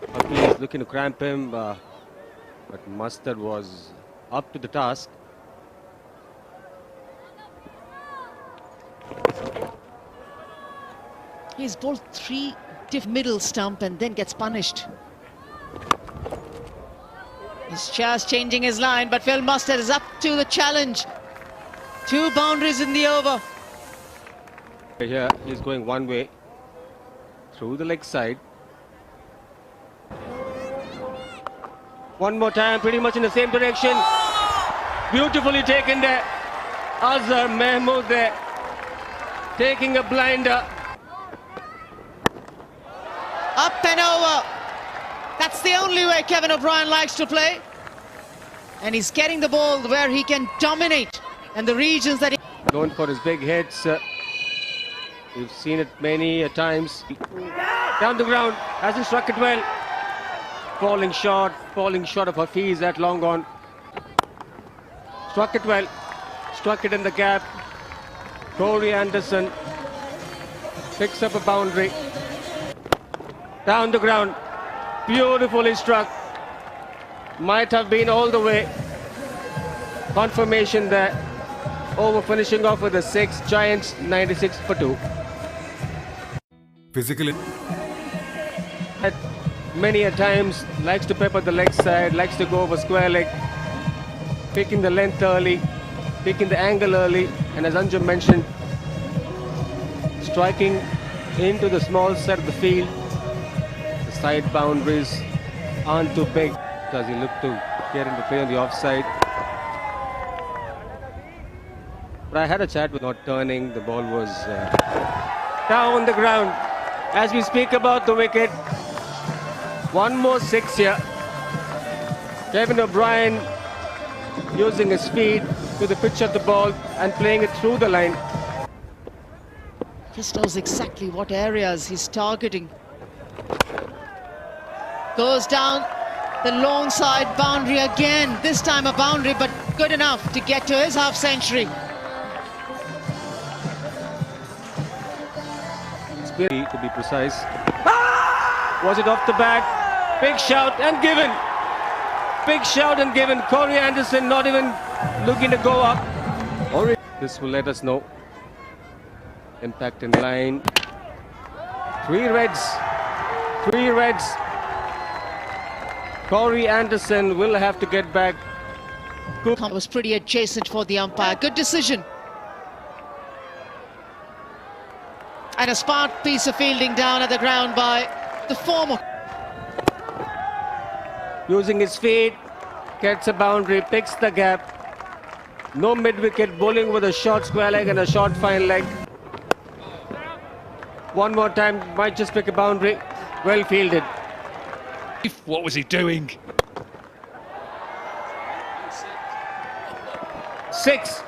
Hafiz looking to cramp him, but Mustard was up to the task. He's bowled 3 middle stump and then gets punished. He's just changing his line, but Phil Mustard is up to the challenge. 2 boundaries in the over. Here he's going one way through the leg side. One more time, pretty much in the same direction. Beautifully taken there. Azhar Mahmood there, taking a blinder. Up and over. That's the only way Kevin O'Brien likes to play. And he's getting the ball where he can dominate and the regions that he... Going for his big hits. We've seen it many times. Down the ground, hasn't struck it well. Falling short of Hafiz at long on. Struck it well, struck it in the gap. Corey Anderson picks up a boundary. Down the ground, beautifully struck. Might have been all the way. Confirmation there. Over finishing off with a 6. Giants 96 for 2. Physically. Many a times likes to pepper the leg side, likes to go over square leg, picking the length early, picking the angle early, and as Anjum mentioned, striking into the small side of the field. The side boundaries aren't too big because he looked to get into play on the offside. But I had a chat with not turning. The ball was down the ground. As we speak about the wicket, one more 6 here. Kevin O'Brien using his feet to the pitch of the ball and playing it through the line. Just knows exactly what areas he's targeting. Goes down the long side boundary again. This time a boundary, but good enough to get to his half century. To be precise. Was it off the bat? Big shout and given. Big shout and given. Corey Anderson not even looking to go up. This will let us know. Impact in line. 3 reds. 3 reds. Corey Anderson will have to get back. It was pretty adjacent for the umpire. Good decision. And a smart piece of fielding down at the ground by the former. Using his feet, gets a boundary, picks the gap. No mid-wicket, bowling with a short square leg and a short fine leg. One more time, might just pick a boundary. Well fielded. What was he doing? 6.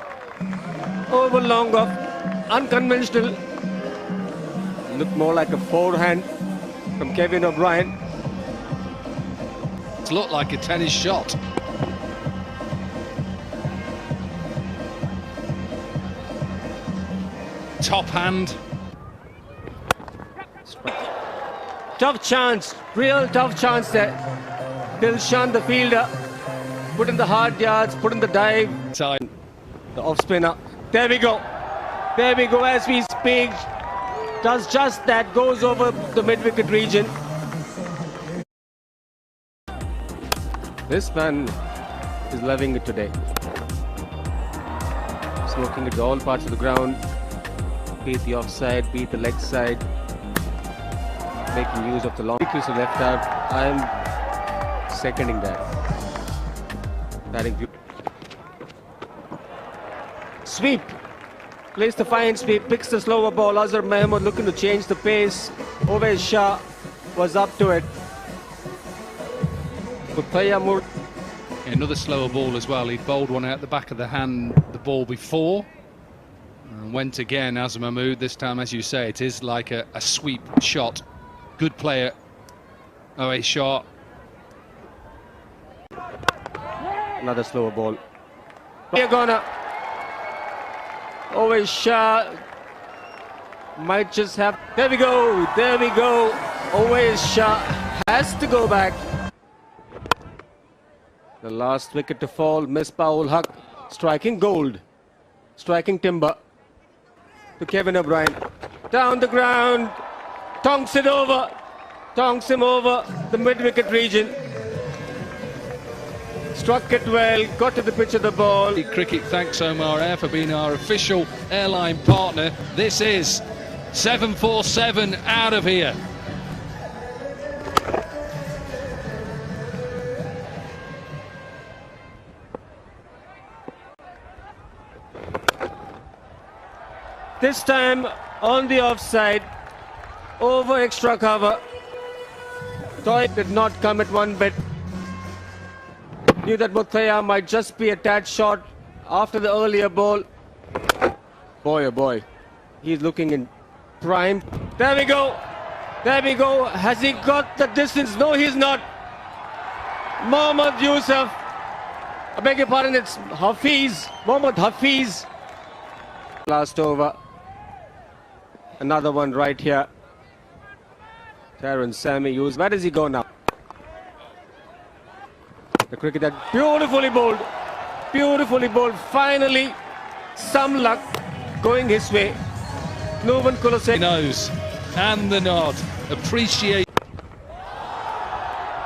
Over long off, unconventional. Looked more like a forehand from Kevin O'Brien. It looked like a tennis shot. Top hand. Tough chance, real tough chance there. Dilshan, the fielder, put in the hard yards, put in the dive. Time. The off spinner. There we go. There we go as we speak. Does just that, goes over the mid-wicket region. This man is loving it today. Smoking it to all parts of the ground. Be it the offside, be it the leg side. Making use of the long crease of left out. I am seconding that. Batting view. Sweep. Plays the fine sweep, picks the slower ball. Azhar Mahmood looking to change the pace. Ovais Shah was up to it. Another slower ball as well. He bowled one out the back of the hand the ball before. And went again, Azhar Mahmood. This time, as you say, it is like a sweep shot. Good player. Ovais Shah. Another slower ball. Diagonal. Ovais Shah might just have... There we go. There we go. Ovais Shah has has to go back. The last wicket to fall, Misbah-ul Haq striking gold, striking timber to Kevin O'Brien. Down the ground, tonks it over, tonks him over the mid-wicket region. Struck it well, got to the pitch of the ball. Cricket thanks Omar Air for being our official airline partner. This is 747 out of here. This time on the offside, over extra cover. Toy did not come at one bit. Knew that Muthiah might just be a tad short after the earlier ball. Boy, oh boy, he's looking in prime. There we go. There we go. Has he got the distance? No, he's not. Mohammad Yusuf. I beg your pardon, it's Hafiz. Mohammad Hafiz. Last over. Another one right here. Terence Sammy Hughes. Where does he go now? The cricketer beautifully bowled. Beautifully bowled. Finally, some luck going his way. Nuvan Kulose Nose and the nod. Appreciate.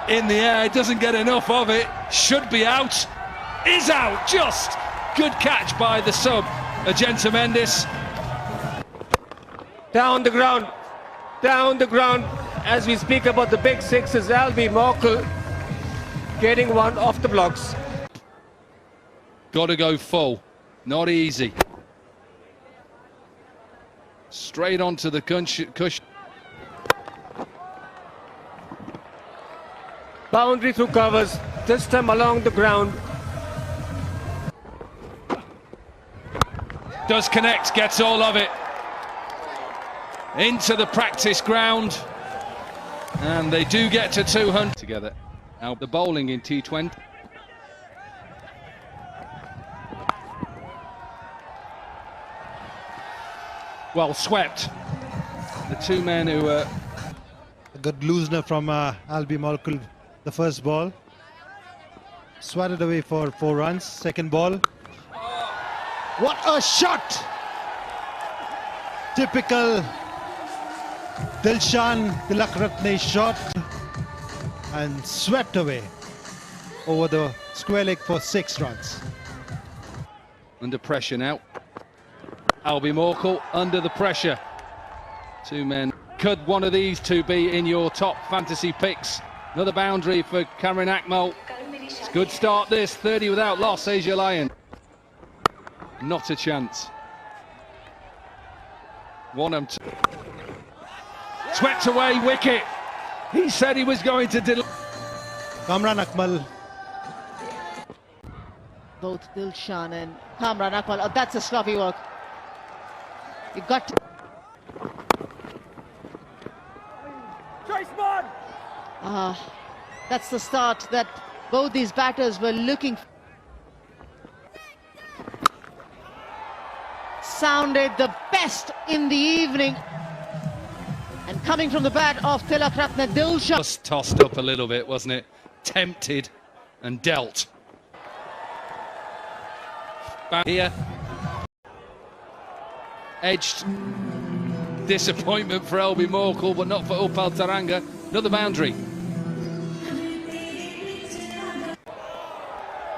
In the air, doesn't get enough of it. Should be out. Is out. Just good catch by the sub. Agenta Mendes. Down the ground. Down the ground. As we speak about the big sixes, Albie Morkel getting one off the blocks. Got to go full. Not easy. Straight onto the cushion. Boundary through covers. This time along the ground. Does connect, gets all of it. Into the practice ground. And they do get to 200 together. Now the bowling in T20. Well swept. The two men who were... A good loosener from Albie Morkel, the first ball. Swatted away for 4 runs. Second ball. What a shot! Typical Dilshan Tilakratne shot, and swept away over the square leg for 6 runs. Under pressure now. Albie Morkel under the pressure. Two men. Could one of these two be in your top fantasy picks? Another boundary for Cameron Akmal. It's a good start this. 30 without loss, Asia Lion. Not a chance. One and two. Swept away, wicket. He said he was going to deliver. Kamran Akmal. Both Dilshan and Kamran Akmal. Oh, that's a sloppy work. You got to... That's the start that both these batters were looking for. Sounded the best in the evening. And coming from the bat of Tilakratne Dilshan. Just tossed up a little bit, wasn't it? Tempted and dealt. Back here. Edged. Disappointment for Albie Morkel, but not for Upal Taranga. Another boundary.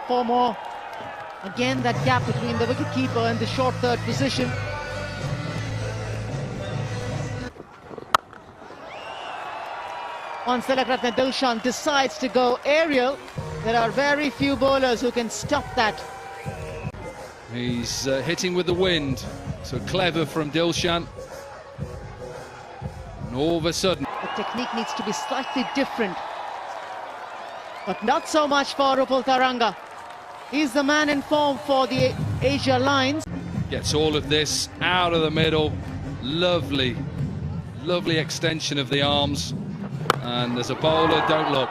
4 more. Again, that gap between the wicketkeeper and the short third position. Once Tilakratne Dilshan decides to go aerial, there are very few bowlers who can stop that. He's hitting with the wind, so clever from Dilshan. And all of a sudden... The technique needs to be slightly different. But not so much for Upal Taranga. He's the man in form for the Asia Lions. Gets all of this out of the middle. Lovely, lovely extension of the arms. And as a bowler, don't look.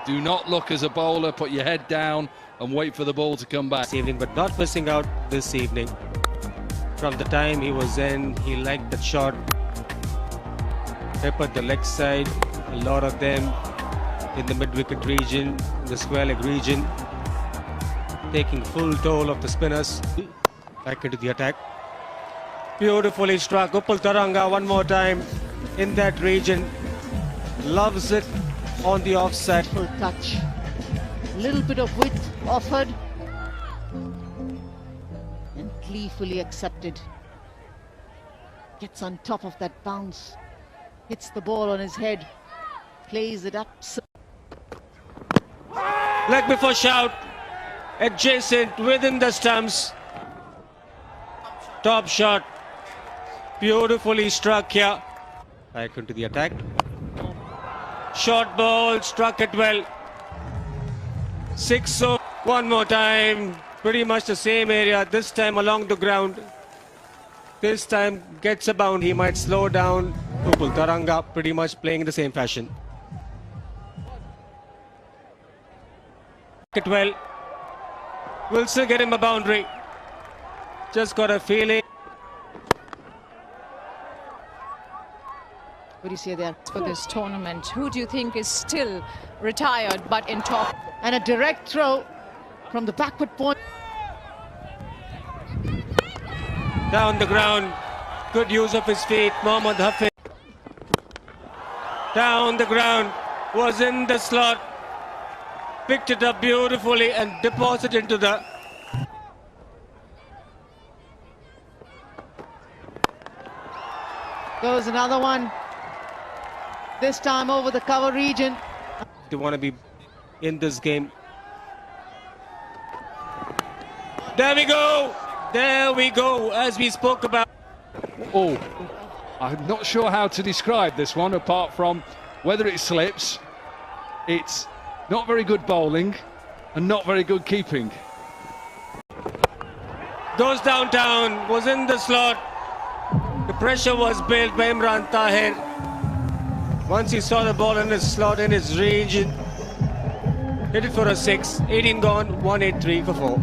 Do not look as a bowler. Put your head down and wait for the ball to come back. This evening, but not missing out this evening. From the time he was in, he liked that shot. Peppered the leg side. A lot of them in the mid-wicket region, the square leg region, taking full toll of the spinners. Back into the attack. Beautifully struck. Upul Taranga one more time in that region. Loves it on the offset. Full touch. Little bit of width offered. And gleefully accepted. Gets on top of that bounce. Hits the ball on his head. Plays it up. Leg before shout. Adjacent within the stumps. Top shot. Beautifully struck here. Back into the attack. Short ball, struck it well. 6 so one more time. Pretty much the same area, this time along the ground. This time gets a bound. He might slow down. Upul Taranga pretty much playing in the same fashion. It well. Will still get him a boundary. Just got a feeling. What do you say there? For this tournament, who do you think is still retired but in top? And a direct throw from the backward point. Down the ground. Good use of his feet. Mohammad Hafiz. Down the ground. Was in the slot. Picked it up beautifully and deposited into the... Goes another one. This time over the cover region. They want to be in this game. There we go. There we go, as we spoke about. Oh, I'm not sure how to describe this one, apart from whether it slips. It's not very good bowling and not very good keeping. Goes downtown, was in the slot. The pressure was built by Imran Tahir. Once he saw the ball in his slot, in his region, hit it for a 6. 18 gone, 183 for 4.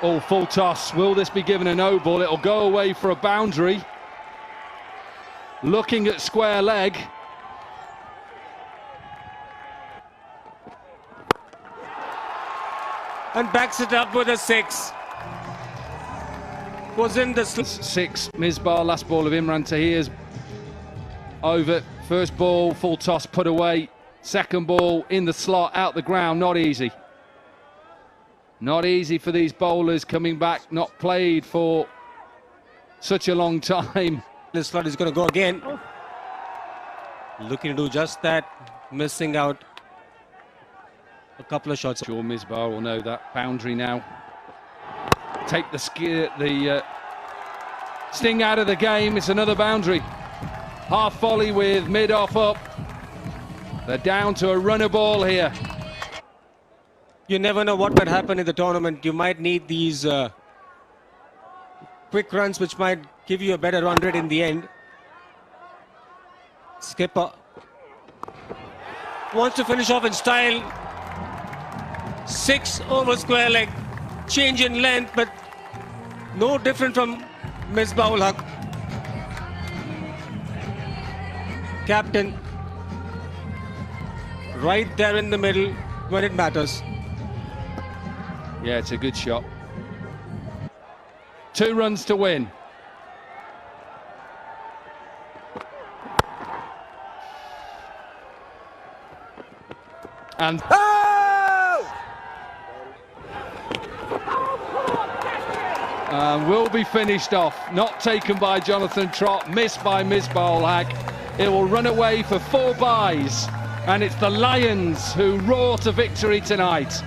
Oh, full toss. Will this be given a no ball? It'll go away for a boundary. Looking at square leg. And backs it up with a 6. Was in the 6, Misbah, last ball of Imran Tahir's over. First ball, full toss, put away. Second ball, in the slot, out the ground, not easy. Not easy for these bowlers coming back, not played for such a long time. The slot is going to go again. Looking to do just that, missing out a couple of shots. Sure, Misbah will know that boundary now. Take the sting out of the game. It's another boundary. Half volley with mid-off up. They're down to a runner ball here. You never know what might happen in the tournament. You might need these quick runs which might give you a better run rate in the end. Skipper wants to finish off in style. 6 over square leg. Change in length, but no different from Misbah-ul Haq. Captain right there in the middle when it matters. Yeah, it's a good shot. 2 runs to win. And will be finished off. Not taken by Jonathan Trott, missed by Misbah-ul Haq. It will run away for 4 byes, and it's the Lions who roar to victory tonight.